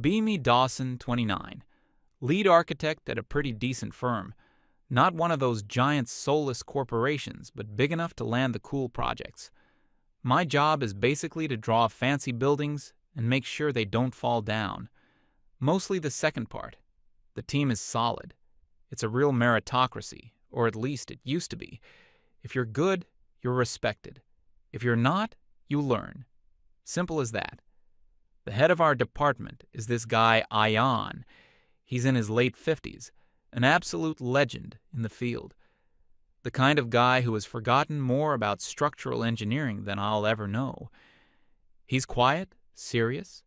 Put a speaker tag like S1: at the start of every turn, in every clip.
S1: Beamy Dawson, 29. Lead architect at a pretty decent firm. Not one of those giant soulless corporations, but big enough to land the cool projects. My job is basically to draw fancy buildings and make sure they don't fall down. Mostly the second part. The team is solid. It's a real meritocracy, or at least it used to be. If you're good, you're respected. If you're not, you learn. Simple as that. The head of our department is this guy Ion. He's in his late 50s, an absolute legend in the field. The kind of guy who has forgotten more about structural engineering than I'll ever know. He's quiet, serious,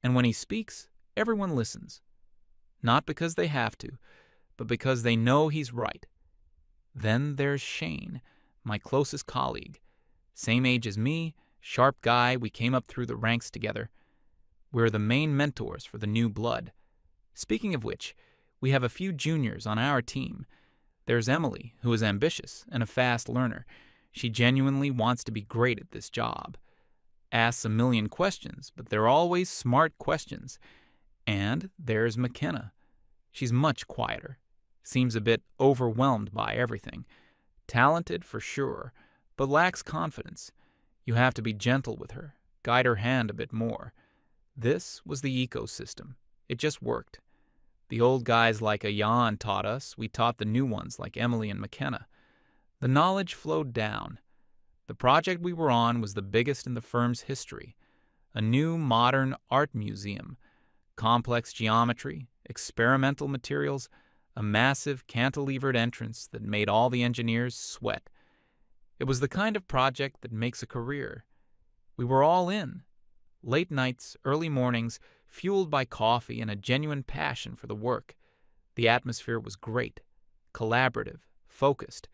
S1: and when he speaks, everyone listens. Not because they have to, but because they know he's right. Then there's Shane, my closest colleague. Same age as me, sharp guy, we came up through the ranks together. We're the main mentors for the new blood. Speaking of which, we have a few juniors on our team. There's Emily, who is ambitious and a fast learner. She genuinely wants to be great at this job. Asks a million questions, but they're always smart questions. And there's McKenna. She's much quieter. Seems a bit overwhelmed by everything. Talented for sure, but lacks confidence. You have to be gentle with her, guide her hand a bit more. This was the ecosystem. It just worked. The old guys like Ayan taught us, we taught the new ones like Emily and McKenna. The knowledge flowed down. The project we were on was the biggest in the firm's history. A new modern art museum. Complex geometry, experimental materials, a massive cantilevered entrance that made all the engineers sweat. It was the kind of project that makes a career. We were all in. Late nights, early mornings, fueled by coffee and a genuine passion for the work. The atmosphere was great, collaborative, focused.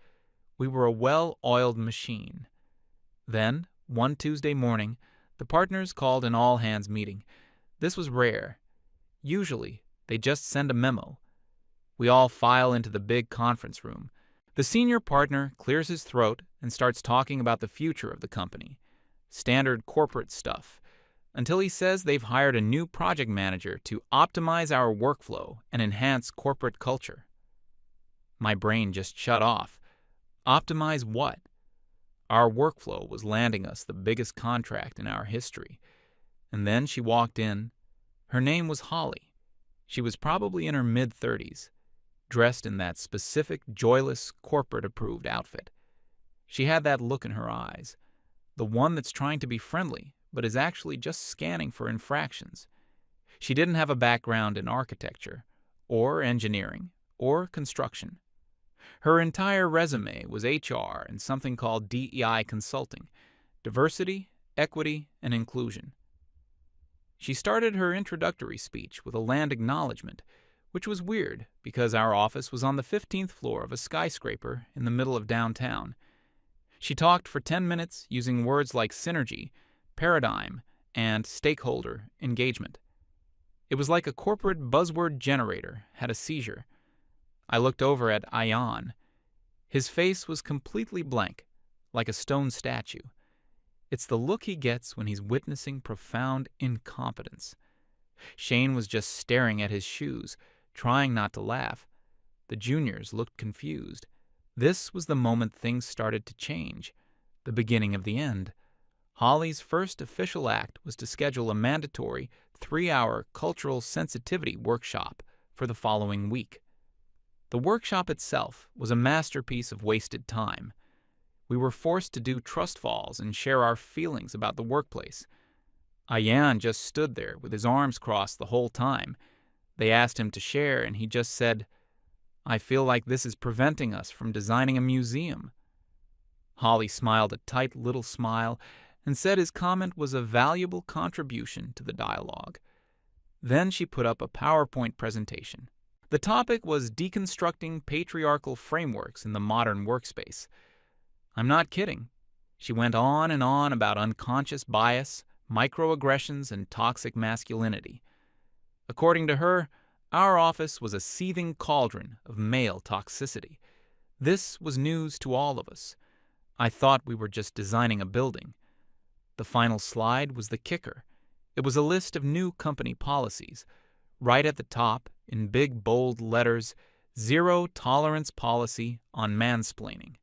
S1: We were a well-oiled machine. Then, one Tuesday morning, the partners called an all-hands meeting. This was rare. Usually, they just send a memo. We all file into the big conference room. The senior partner clears his throat and starts talking about the future of the company. Standard corporate stuff. Until he says they've hired a new project manager to optimize our workflow and enhance corporate culture. My brain just shut off. Optimize what? Our workflow was landing us the biggest contract in our history. And then she walked in. Her name was Holly. She was probably in her mid-30s, dressed in that specific, joyless, corporate-approved outfit. She had that look in her eyes, the one that's trying to be friendly, but is actually just scanning for infractions. She didn't have a background in architecture, or engineering, or construction. Her entire resume was HR and something called DEI consulting, diversity, equity, and inclusion. She started her introductory speech with a land acknowledgement, which was weird because our office was on the 15th floor of a skyscraper in the middle of downtown. She talked for 10 minutes using words like synergy, paradigm, and stakeholder engagement. It was like a corporate buzzword generator had a seizure. I looked over at Ion. His face was completely blank, like a stone statue. It's the look he gets when he's witnessing profound incompetence. Shane was just staring at his shoes, trying not to laugh. The juniors looked confused. This was the moment things started to change, the beginning of the end. Holly's first official act was to schedule a mandatory 3-hour cultural sensitivity workshop for the following week. The workshop itself was a masterpiece of wasted time. We were forced to do trust falls and share our feelings about the workplace. Ayan just stood there with his arms crossed the whole time. They asked him to share, and he just said, "I feel like this is preventing us from designing a museum." Holly smiled a tight little smile and said his comment was a valuable contribution to the dialogue. Then she put up a PowerPoint presentation. The topic was deconstructing patriarchal frameworks in the modern workspace. I'm not kidding. She went on and on about unconscious bias, microaggressions, and toxic masculinity. According to her, our office was a seething cauldron of male toxicity. This was news to all of us. I thought we were just designing a building. The final slide was the kicker. It was a list of new company policies. Right at the top, in big bold letters, zero tolerance policy on mansplaining.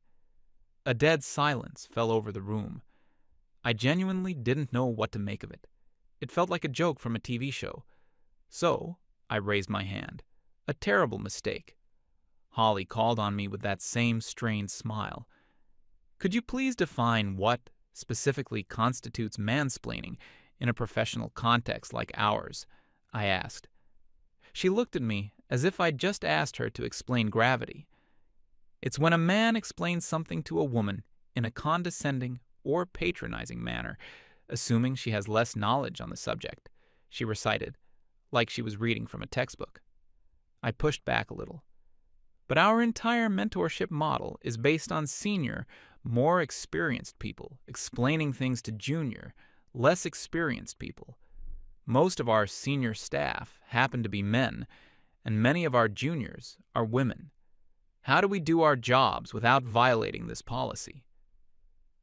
S1: A dead silence fell over the room. I genuinely didn't know what to make of it. It felt like a joke from a TV show. So, I raised my hand. A terrible mistake. Holly called on me with that same strained smile. Could you please define what specifically constitutes mansplaining in a professional context like ours? I asked. She looked at me as if I'd just asked her to explain gravity. It's when a man explains something to a woman in a condescending or patronizing manner, assuming she has less knowledge on the subject, she recited, like she was reading from a textbook. I pushed back a little. But our entire mentorship model is based on senior, more experienced people explaining things to junior, less experienced people. Most of our senior staff happen to be men, and many of our juniors are women. How do we do our jobs without violating this policy?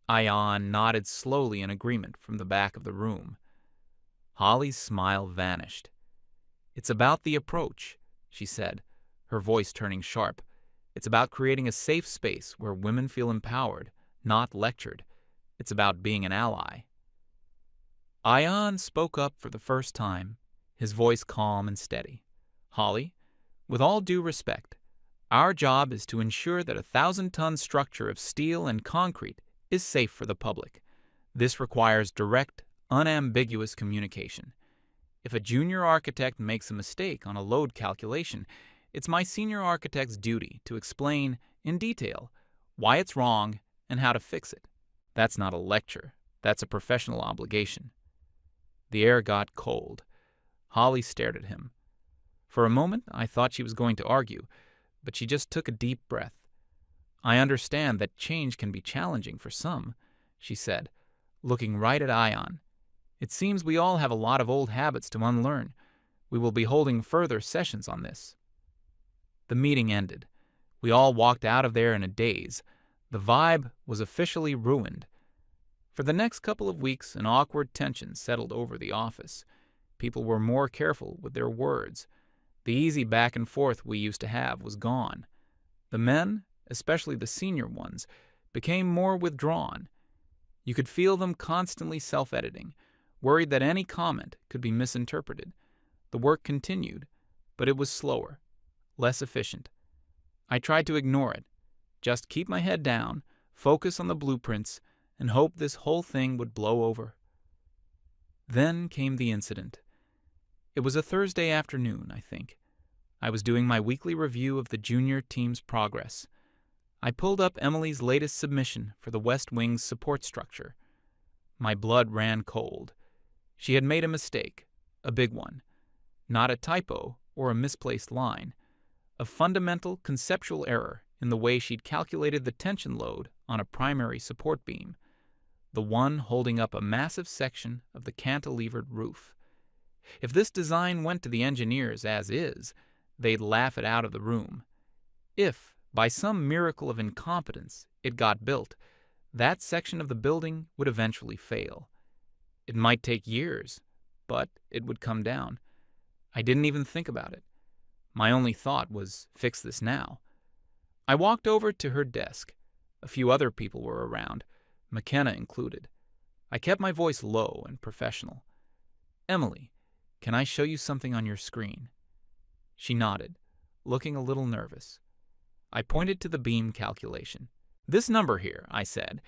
S1: Ion nodded slowly in agreement from the back of the room. Holly's smile vanished. It's about the approach, she said, her voice turning sharp. It's about creating a safe space where women feel empowered, not lectured. It's about being an ally. Ion spoke up for the first time, his voice calm and steady. Holly, with all due respect, our job is to ensure that a 1,000-ton structure of steel and concrete is safe for the public. This requires direct, unambiguous communication. If a junior architect makes a mistake on a load calculation, it's my senior architect's duty to explain, in detail, why it's wrong and how to fix it. That's not a lecture. That's a professional obligation. The air got cold. Holly stared at him. For a moment, I thought she was going to argue, but she just took a deep breath. I understand that change can be challenging for some, she said, looking right at Ion. It seems we all have a lot of old habits to unlearn. We will be holding further sessions on this. The meeting ended. We all walked out of there in a daze. The vibe was officially ruined. For the next couple of weeks, an awkward tension settled over the office. People were more careful with their words. The easy back and forth we used to have was gone. The men, especially the senior ones, became more withdrawn. You could feel them constantly self-editing, worried that any comment could be misinterpreted. The work continued, but it was slower, less efficient. I tried to ignore it, just keep my head down, focus on the blueprints, and hope this whole thing would blow over. Then came the incident. It was a Thursday afternoon, I think. I was doing my weekly review of the junior team's progress. I pulled up Emily's latest submission for the West Wing's support structure. My blood ran cold. She had made a mistake, a big one. Not a typo or a misplaced line. A fundamental conceptual error in the way she'd calculated the tension load on a primary support beam, the one holding up a massive section of the cantilevered roof. If this design went to the engineers as is, they'd laugh it out of the room. If, by some miracle of incompetence, it got built, that section of the building would eventually fail. It might take years, but it would come down. I didn't even think about it. My only thought was, fix this now. I walked over to her desk. A few other people were around, McKenna included. I kept my voice low and professional. Emily, can I show you something on your screen? She nodded, looking a little nervous. I pointed to the beam calculation. This number here, I said,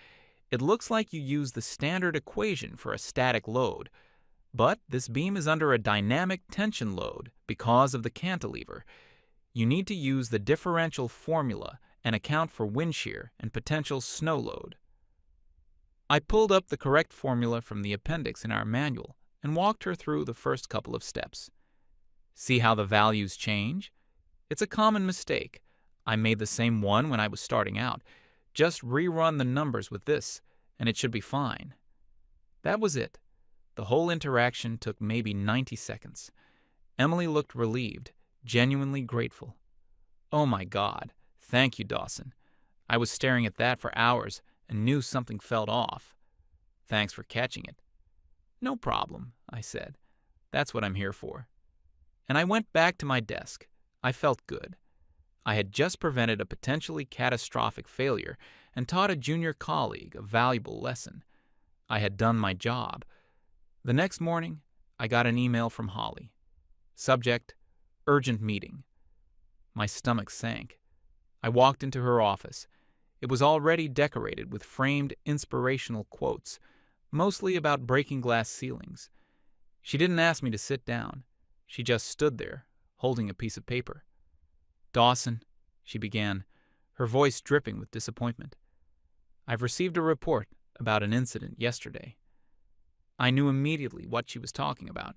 S1: it looks like you use the standard equation for a static load, but this beam is under a dynamic tension load because of the cantilever. You need to use the differential formula and account for wind shear and potential snow load. I pulled up the correct formula from the appendix in our manual and walked her through the first couple of steps. See how the values change? It's a common mistake. I made the same one when I was starting out. Just rerun the numbers with this, and it should be fine. That was it. The whole interaction took maybe 90 seconds. Emily looked relieved, genuinely grateful. Oh my God, thank you, Dawson. I was staring at that for hours and knew something felt off. Thanks for catching it. No problem, I said. That's what I'm here for. And I went back to my desk. I felt good. I had just prevented a potentially catastrophic failure and taught a junior colleague a valuable lesson. I had done my job. The next morning, I got an email from Holly. Subject: urgent meeting. My stomach sank. I walked into her office. It was already decorated with framed inspirational quotes, mostly about breaking glass ceilings. She didn't ask me to sit down. She just stood there, holding a piece of paper. "Dawson," she began, her voice dripping with disappointment, "I've received a report about an incident yesterday." I knew immediately what she was talking about.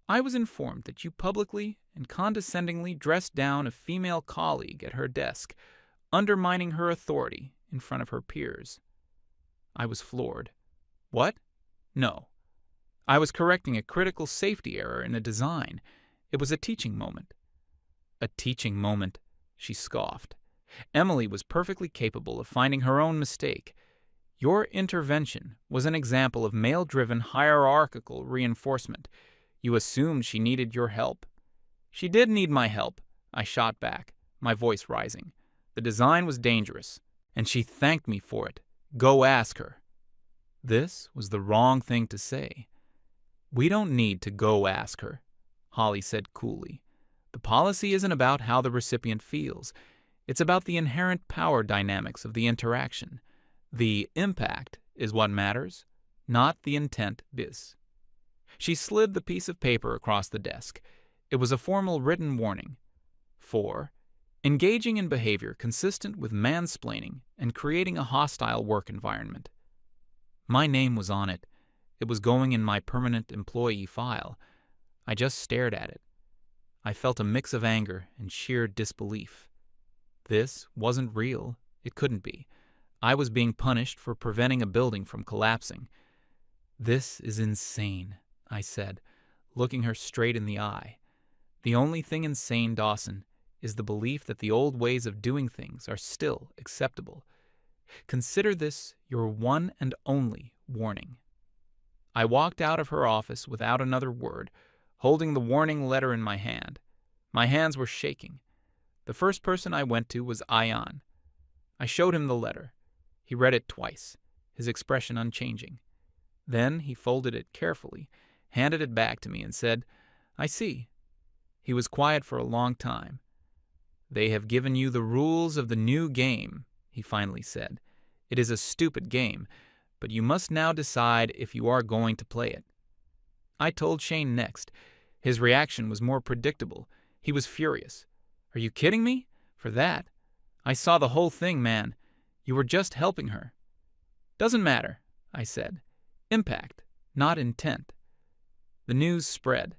S1: I was informed that you publicly and condescendingly dressed down a female colleague at her desk, undermining her authority in front of her peers. I was floored. What? No. I was correcting a critical safety error in a design. It was a teaching moment. A teaching moment, she scoffed. Emily was perfectly capable of finding her own mistake. Your intervention was an example of male-driven hierarchical reinforcement. You assumed she needed your help. She did need my help, I shot back, my voice rising. The design was dangerous, and she thanked me for it. Go ask her. This was the wrong thing to say. We don't need to go ask her, Holly said coolly. The policy isn't about how the recipient feels. It's about the inherent power dynamics of the interaction. The impact is what matters, not the intent bis. She slid the piece of paper across the desk. It was a formal written warning. 4. Engaging in behavior consistent with mansplaining and creating a hostile work environment. My name was on it. It was going in my permanent employee file. I just stared at it. I felt a mix of anger and sheer disbelief. This wasn't real. It couldn't be. I was being punished for preventing a building from collapsing. This is insane, I said, looking her straight in the eye. The only thing insane, Dawson, is the belief that the old ways of doing things are still acceptable. Consider this your one and only warning. I walked out of her office without another word, holding the warning letter in my hand. My hands were shaking. The first person I went to was Ion. I showed him the letter. He read it twice, his expression unchanging. Then he folded it carefully, handed it back to me, and said, "I see." He was quiet for a long time. "They have given you the rules of the new game," he finally said. "It is a stupid game, but you must now decide if you are going to play it." I told Shane next. His reaction was more predictable. He was furious. "Are you kidding me? For that? I saw the whole thing, man. You were just helping her." "Doesn't matter," I said. "Impact, not intent." The news spread.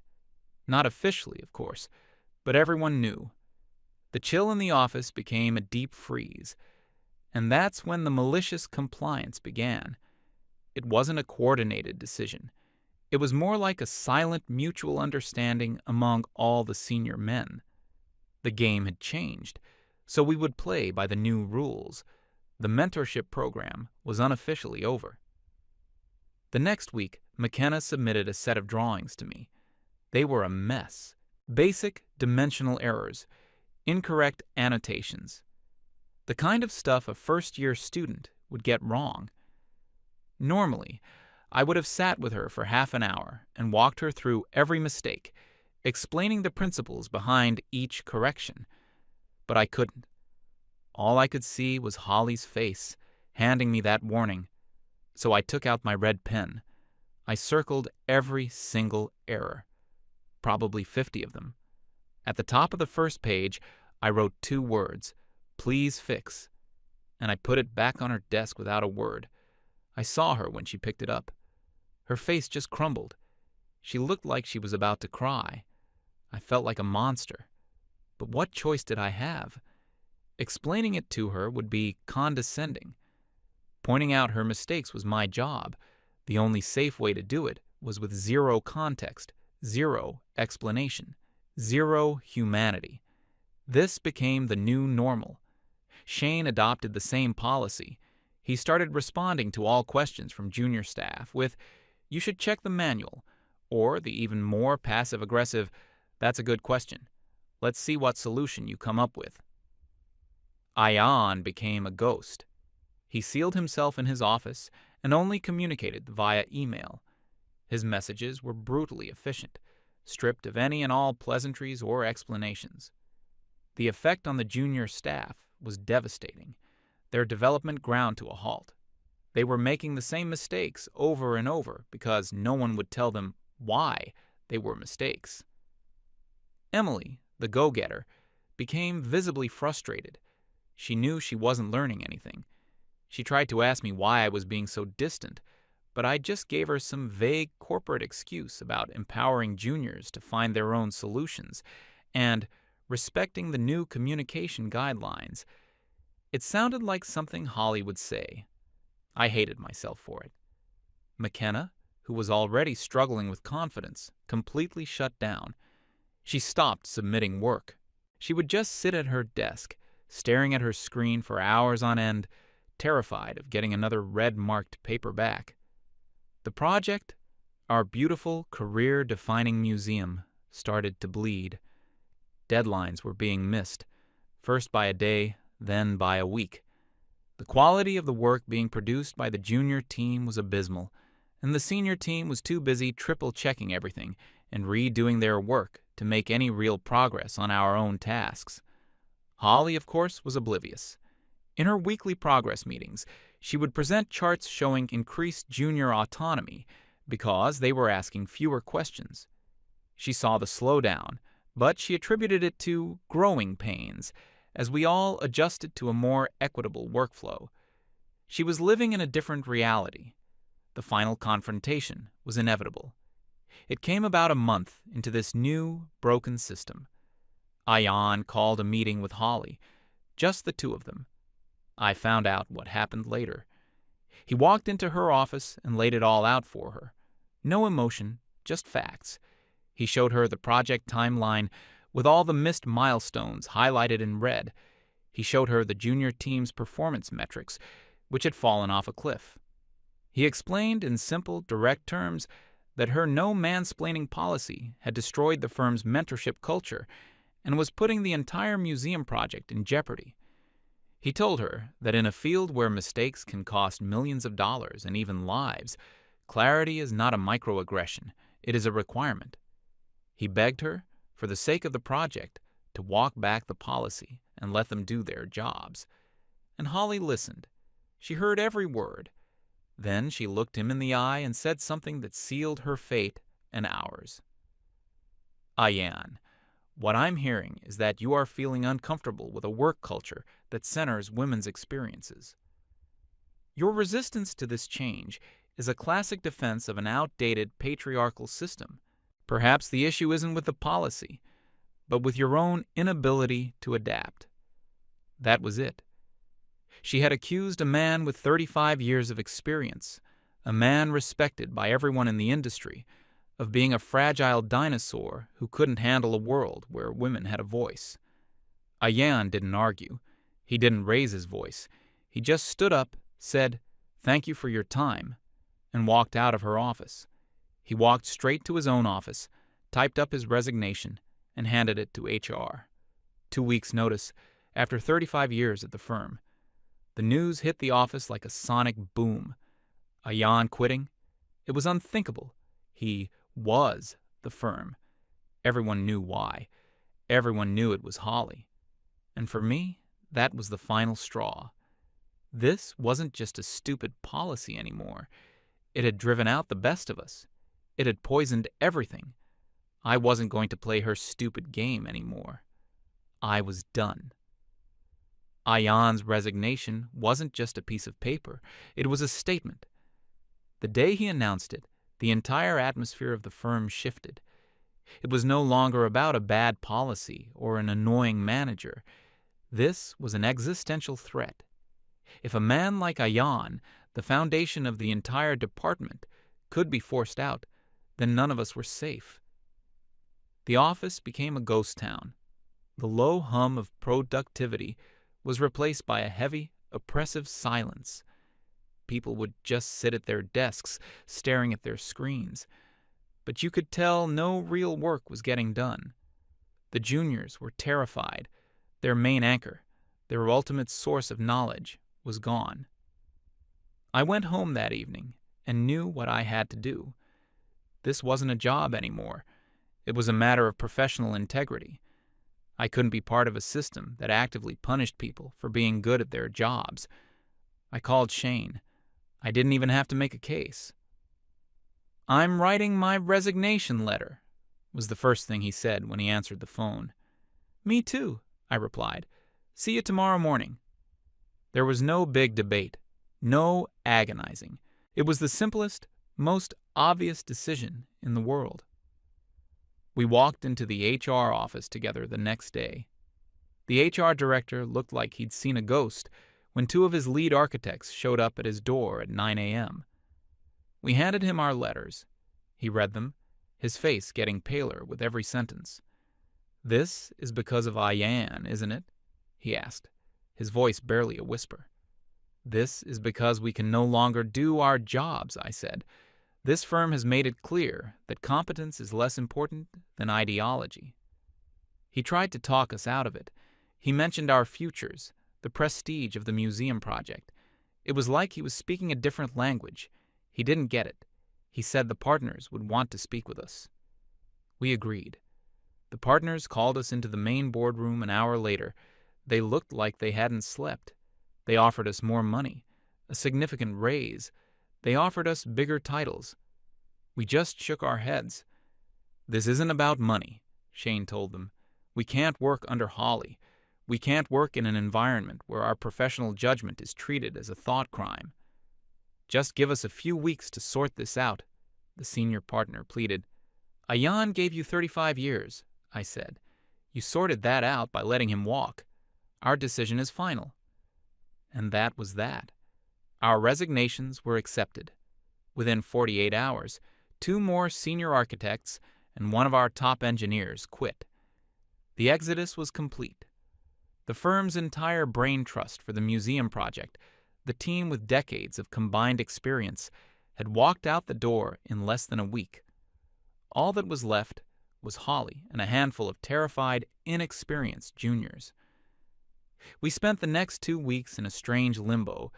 S1: Not officially, of course, but everyone knew. The chill in the office became a deep freeze. And that's when the malicious compliance began. It wasn't a coordinated decision. It was more like a silent mutual understanding among all the senior men. The game had changed, so we would play by the new rules. The mentorship program was unofficially over. The next week, McKenna submitted a set of drawings to me. They were a mess. Basic dimensional errors, incorrect annotations. The kind of stuff a first-year student would get wrong. Normally, I would have sat with her for half an hour and walked her through every mistake, explaining the principles behind each correction. But I couldn't. All I could see was Holly's face, handing me that warning. So I took out my red pen. I circled every single error, probably 50 of them. At the top of the first page, I wrote 2 words, "Please fix," and I put it back on her desk without a word. I saw her when she picked it up. Her face just crumbled. She looked like she was about to cry. I felt like a monster. But what choice did I have? Explaining it to her would be condescending. Pointing out her mistakes was my job. The only safe way to do it was with 0 context, 0 explanation, 0 humanity. This became the new normal. Shane adopted the same policy. He started responding to all questions from junior staff with, "You should check the manual," Or the even more passive-aggressive, "That's a good question. Let's see what solution you come up with." Ayan became a ghost. He sealed himself in his office and only communicated via email. His messages were brutally efficient, stripped of any and all pleasantries or explanations. The effect on the junior staff was devastating. Their development ground to a halt. They were making the same mistakes over and over because no one would tell them why they were mistakes. Emily, the go-getter, became visibly frustrated. She knew she wasn't learning anything. She tried to ask me why I was being so distant, but I just gave her some vague corporate excuse about empowering juniors to find their own solutions and respecting the new communication guidelines. It sounded like something Holly would say. I hated myself for it. McKenna, who was already struggling with confidence, completely shut down. She stopped submitting work. She would just sit at her desk, staring at her screen for hours on end, terrified of getting another red-marked paper back. The project, our beautiful, career-defining museum, started to bleed. Deadlines were being missed, first by a day, then by a week. The quality of the work being produced by the junior team was abysmal, and the senior team was too busy triple-checking everything and redoing their work to make any real progress on our own tasks. Holly, of course, was oblivious. In her weekly progress meetings, she would present charts showing increased junior autonomy because they were asking fewer questions. She saw the slowdown, but she attributed it to growing pains as we all adjusted to a more equitable workflow. She was living in a different reality. The final confrontation was inevitable. It came about a month into this new, broken system. Ayan called a meeting with Holly, just the two of them. I found out what happened later. He walked into her office and laid it all out for her. No emotion, just facts. He showed her the project timeline with all the missed milestones highlighted in red. He showed her the junior team's performance metrics, which had fallen off a cliff. He explained in simple, direct terms that her no mansplaining policy had destroyed the firm's mentorship culture and was putting the entire museum project in jeopardy. He told her that in a field where mistakes can cost millions of dollars and even lives, clarity is not a microaggression, it is a requirement. He begged her, for the sake of the project, to walk back the policy and let them do their jobs. And Holly listened. She heard every word. Then she looked him in the eye and said something that sealed her fate and ours. "Ayan, what I'm hearing is that you are feeling uncomfortable with a work culture that centers women's experiences. Your resistance to this change is a classic defense of an outdated patriarchal system. Perhaps the issue isn't with the policy, but with your own inability to adapt." That was it. She had accused a man with 35 years of experience, a man respected by everyone in the industry, of being a fragile dinosaur who couldn't handle a world where women had a voice. Ayan didn't argue. He didn't raise his voice. He just stood up, said, "Thank you for your time," and walked out of her office. He walked straight to his own office, typed up his resignation, and handed it to HR. 2 weeks' notice, after 35 years at the firm. The news hit the office like a sonic boom. Ayan quitting? It was unthinkable. He was the firm. Everyone knew why. Everyone knew it was Holly. And for me, that was the final straw. This wasn't just a stupid policy anymore. It had driven out the best of us. It had poisoned everything. I wasn't going to play her stupid game anymore. I was done. Ayan's resignation wasn't just a piece of paper. It was a statement. The day he announced it, the entire atmosphere of the firm shifted. It was no longer about a bad policy or an annoying manager. This was an existential threat. If a man like Ayan, the foundation of the entire department, could be forced out, then none of us were safe. The office became a ghost town. The low hum of productivity was replaced by a heavy, oppressive silence. People would just sit at their desks, staring at their screens. but you could tell no real work was getting done. The juniors were terrified. Their main anchor, their ultimate source of knowledge, was gone. I went home that evening and knew what I had to do. This wasn't a job anymore. It was a matter of professional integrity. I couldn't be part of a system that actively punished people for being good at their jobs. I called Shane. I didn't even have to make a case. "I'm writing my resignation letter," was the first thing he said when he answered the phone. "Me too," I replied. "See you tomorrow morning." There was no big debate, no agonizing. It was the simplest, most obvious decision in the world. We walked into the HR office together the next day. The HR director looked like he'd seen a ghost when two of his lead architects showed up at his door at 9 a.m. We handed him our letters. He read them, his face getting paler with every sentence. "This is because of Ayan, isn't it?" he asked, his voice barely a whisper. "This is because we can no longer do our jobs," I said. "This firm has made it clear that competence is less important than ideology." He tried to talk us out of it. He mentioned our futures, the prestige of the museum project. It was like he was speaking a different language. He didn't get it. He said the partners would want to speak with us. We agreed. The partners called us into the main boardroom an hour later. They looked like they hadn't slept. They offered us more money, a significant raise. They offered us bigger titles. We just shook our heads. "This isn't about money," Shane told them. "We can't work under Holly. We can't work in an environment where our professional judgment is treated as a thought crime." "Just give us a few weeks to sort this out," the senior partner pleaded. "Ayan gave you 35 years, I said. "You sorted that out by letting him walk. Our decision is final." And that was that. Our resignations were accepted. Within 48 hours, 2 more senior architects and one of our top engineers quit. The exodus was complete. The firm's entire brain trust for the museum project, the team with decades of combined experience, had walked out the door in less than a week. All that was left was Holly and a handful of terrified, inexperienced juniors. We spent the next 2 weeks in a strange limbo,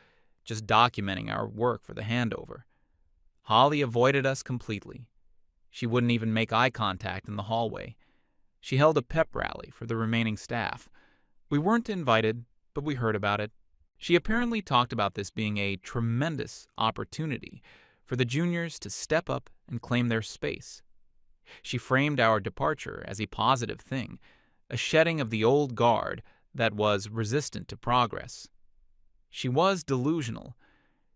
S1: just documenting our work for the handover. Holly avoided us completely. She wouldn't even make eye contact in the hallway. She held a pep rally for the remaining staff. We weren't invited, but we heard about it. She apparently talked about this being a tremendous opportunity for the juniors to step up and claim their space. She framed our departure as a positive thing, a shedding of the old guard that was resistant to progress. She was delusional.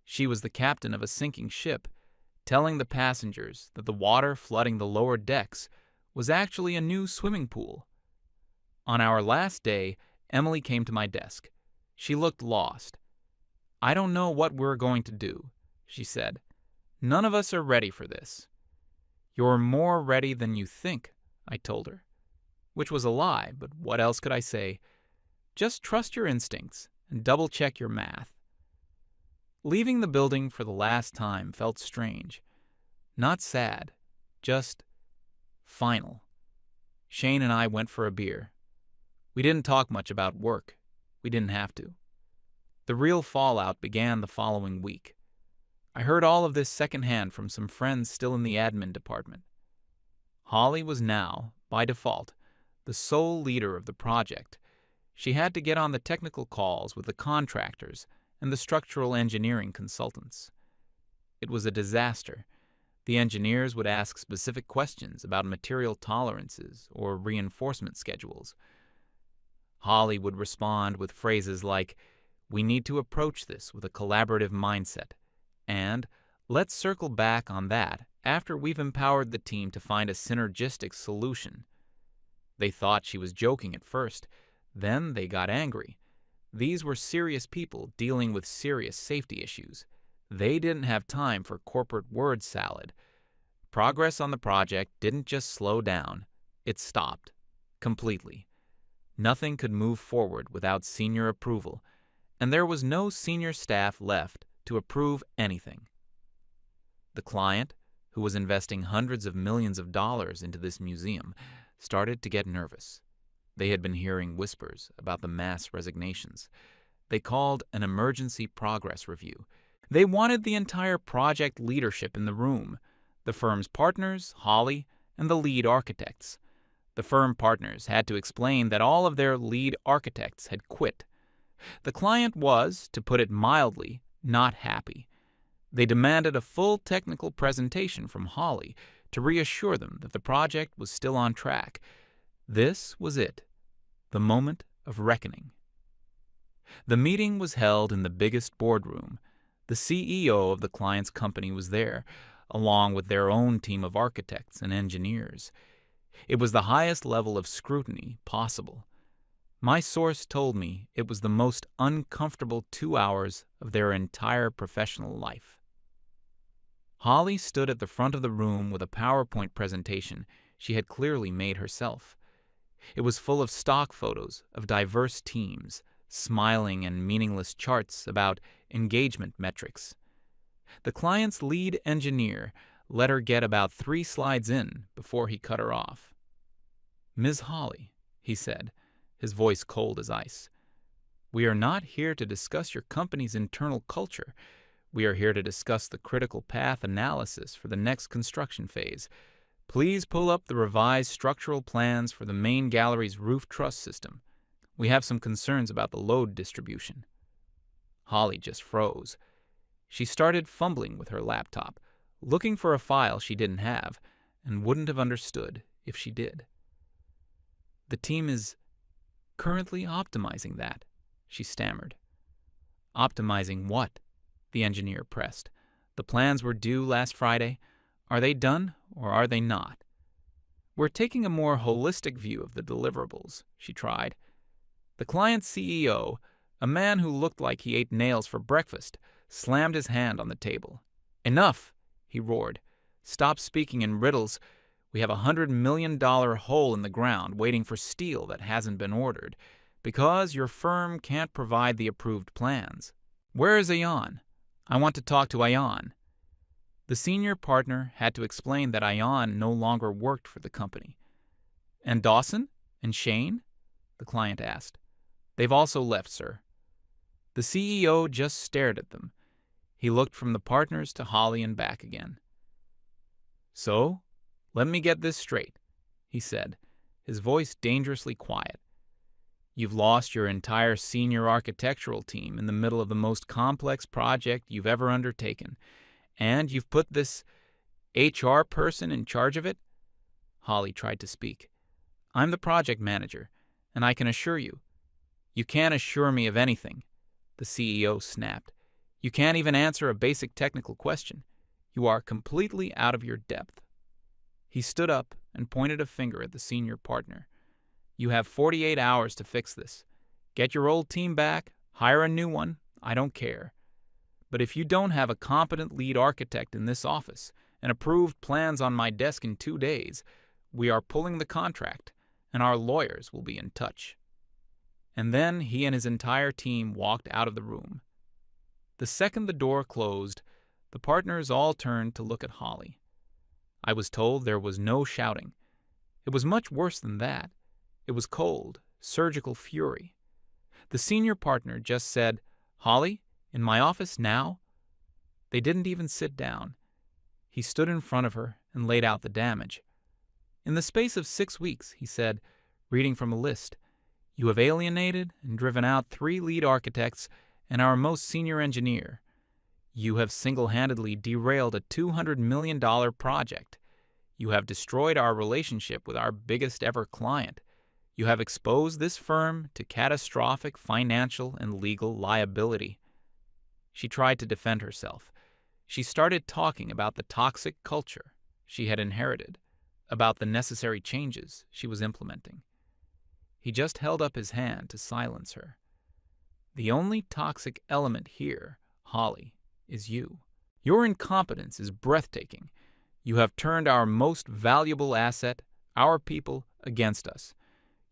S1: She was the captain of a sinking ship, telling the passengers that the water flooding the lower decks was actually a new swimming pool. On our last day, Emily came to my desk. She looked lost. "I don't know what we're going to do," she said. "None of us are ready for this." "You're more ready than you think," I told her. Which was a lie, but what else could I say? Just trust your instincts and double-check your math. Leaving the building for the last time felt strange. Not sad, just final. Shane and I went for a beer. We didn't talk much about work. We didn't have to. The real fallout began the following week. I heard all of this secondhand from some friends still in the admin department. Holly was now, by default, the sole leader of the project. She had to get on the technical calls with the contractors and the structural engineering consultants. It was a disaster. The engineers would ask specific questions about material tolerances or reinforcement schedules. Holly would respond with phrases like, "We need to approach this with a collaborative mindset," and "Let's circle back on that after we've empowered the team to find a synergistic solution." They thought she was joking at first. Then they got angry. These were serious people dealing with serious safety issues. They didn't have time for corporate word salad. Progress on the project didn't just slow down. It stopped. Completely. Nothing could move forward without senior approval, and there was no senior staff left to approve anything. The client, who was investing hundreds of millions of dollars into this museum, started to get nervous. They had been hearing whispers about the mass resignations. They called an emergency progress review. They wanted the entire project leadership in the room, the firm's partners, Holly, and the lead architects. The firm partners had to explain that all of their lead architects had quit. The client was, to put it mildly, not happy. They demanded a full technical presentation from Holly to reassure them that the project was still on track. This was it, the moment of reckoning. The meeting was held in the biggest boardroom. The CEO of the client's company was there, along with their own team of architects and engineers. It was the highest level of scrutiny possible. My source told me it was the most uncomfortable 2 hours of their entire professional life. Holly stood at the front of the room with a PowerPoint presentation she had clearly made herself. It was full of stock photos of diverse teams, smiling and meaningless charts about engagement metrics. The client's lead engineer let her get about 3 slides in before he cut her off. "Ms. Holly," he said, his voice cold as ice, "we are not here to discuss your company's internal culture. We are here to discuss the critical path analysis for the next construction phase. Please pull up the revised structural plans for the main gallery's roof truss system. We have some concerns about the load distribution." Holly just froze. She started fumbling with her laptop, looking for a file she didn't have, and wouldn't have understood if she did. "The team is currently optimizing that," she stammered. "Optimizing what?" the engineer pressed. "The plans were due last Friday. Are they done or are they not?" "We're taking a more holistic view of the deliverables," she tried. The client's CEO, a man who looked like he ate nails for breakfast, slammed his hand on the table. "Enough!" he roared. "Stop speaking in riddles. We have a $100 million hole in the ground waiting for steel that hasn't been ordered, because your firm can't provide the approved plans. Where is Ayan? I want to talk to Ayan." The senior partner had to explain that Ayan no longer worked for the company. "And Dawson? And Shane?" the client asked. "They've also left, sir." The CEO just stared at them. He looked from the partners to Holly and back again. "So, let me get this straight," he said, his voice dangerously quiet. "You've lost your entire senior architectural team in the middle of the most complex project you've ever undertaken, and you've put this HR person in charge of it?" Holly tried to speak. "I'm the project manager, and I can assure you—" "You can't assure me of anything," the CEO snapped. "You can't even answer a basic technical question. You are completely out of your depth." He stood up and pointed a finger at the senior partner. "You have 48 hours to fix this. Get your old team back, hire a new one, I don't care. But if you don't have a competent lead architect in this office and approved plans on my desk in 2 days, we are pulling the contract, and our lawyers will be in touch." And then he and his entire team walked out of the room. The second the door closed, the partners all turned to look at Holly. I was told there was no shouting. It was much worse than that. It was cold, surgical fury. The senior partner just said, "Holly, in my office now?" They didn't even sit down. He stood in front of her and laid out the damage. "In the space of 6 weeks," he said, reading from a list, "you have alienated and driven out 3 lead architects and our most senior engineer. You have single-handedly derailed a $200 million project. You have destroyed our relationship with our biggest ever client. You have exposed this firm to catastrophic financial and legal liability." She tried to defend herself. She started talking about the toxic culture she had inherited, about the necessary changes she was implementing. He just held up his hand to silence her. "The only toxic element here, Holly, is you. Your incompetence is breathtaking. You have turned our most valuable asset, our people, against us.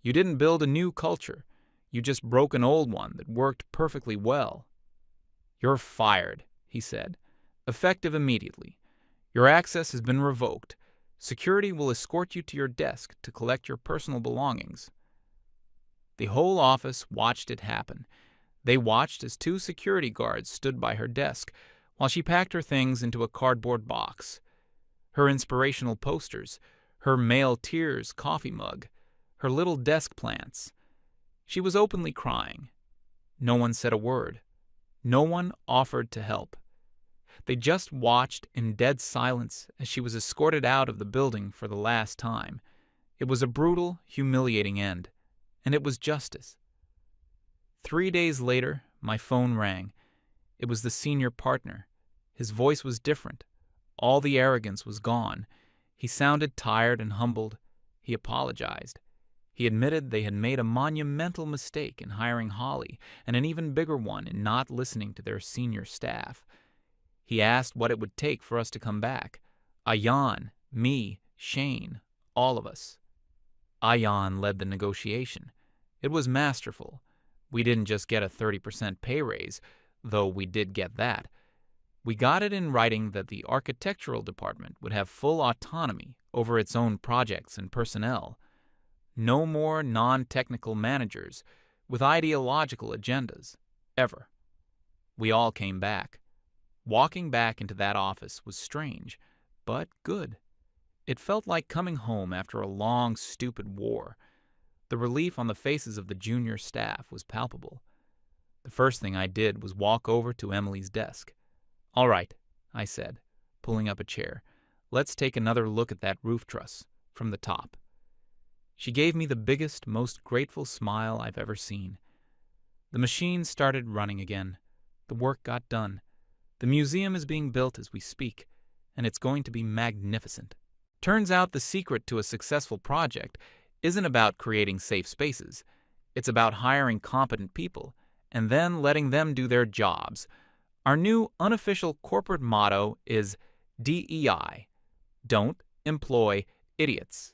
S1: You didn't build a new culture. You just broke an old one that worked perfectly well." "You're fired," he said, "effective immediately. Your access has been revoked. Security will escort you to your desk to collect your personal belongings." The whole office watched it happen. They watched as 2 security guards stood by her desk while she packed her things into a cardboard box. Her inspirational posters, her male tears coffee mug, her little desk plants. She was openly crying. No one said a word. No one offered to help. They just watched in dead silence as she was escorted out of the building for the last time. It was a brutal, humiliating end, and it was justice. 3 days later, my phone rang. It was the senior partner. His voice was different. All the arrogance was gone. He sounded tired and humbled. He apologized. He admitted they had made a monumental mistake in hiring Holly, and an even bigger one in not listening to their senior staff. He asked what it would take for us to come back. Ayan, me, Shane, all of us. Ayan led the negotiation. It was masterful. We didn't just get a 30% pay raise, though we did get that. We got it in writing that the architectural department would have full autonomy over its own projects and personnel. No more non-technical managers with ideological agendas, ever. We all came back. Walking back into that office was strange, but good. It felt like coming home after a long, stupid war. The relief on the faces of the junior staff was palpable. The first thing I did was walk over to Emily's desk. "All right," I said, pulling up a chair. "Let's take another look at that roof truss, from the top." She gave me the biggest, most grateful smile I've ever seen. The machine started running again. The work got done. The museum is being built as we speak, and it's going to be magnificent. Turns out the secret to a successful project isn't about creating safe spaces. It's about hiring competent people and then letting them do their jobs. Our new unofficial corporate motto is DEI. Don't employ idiots.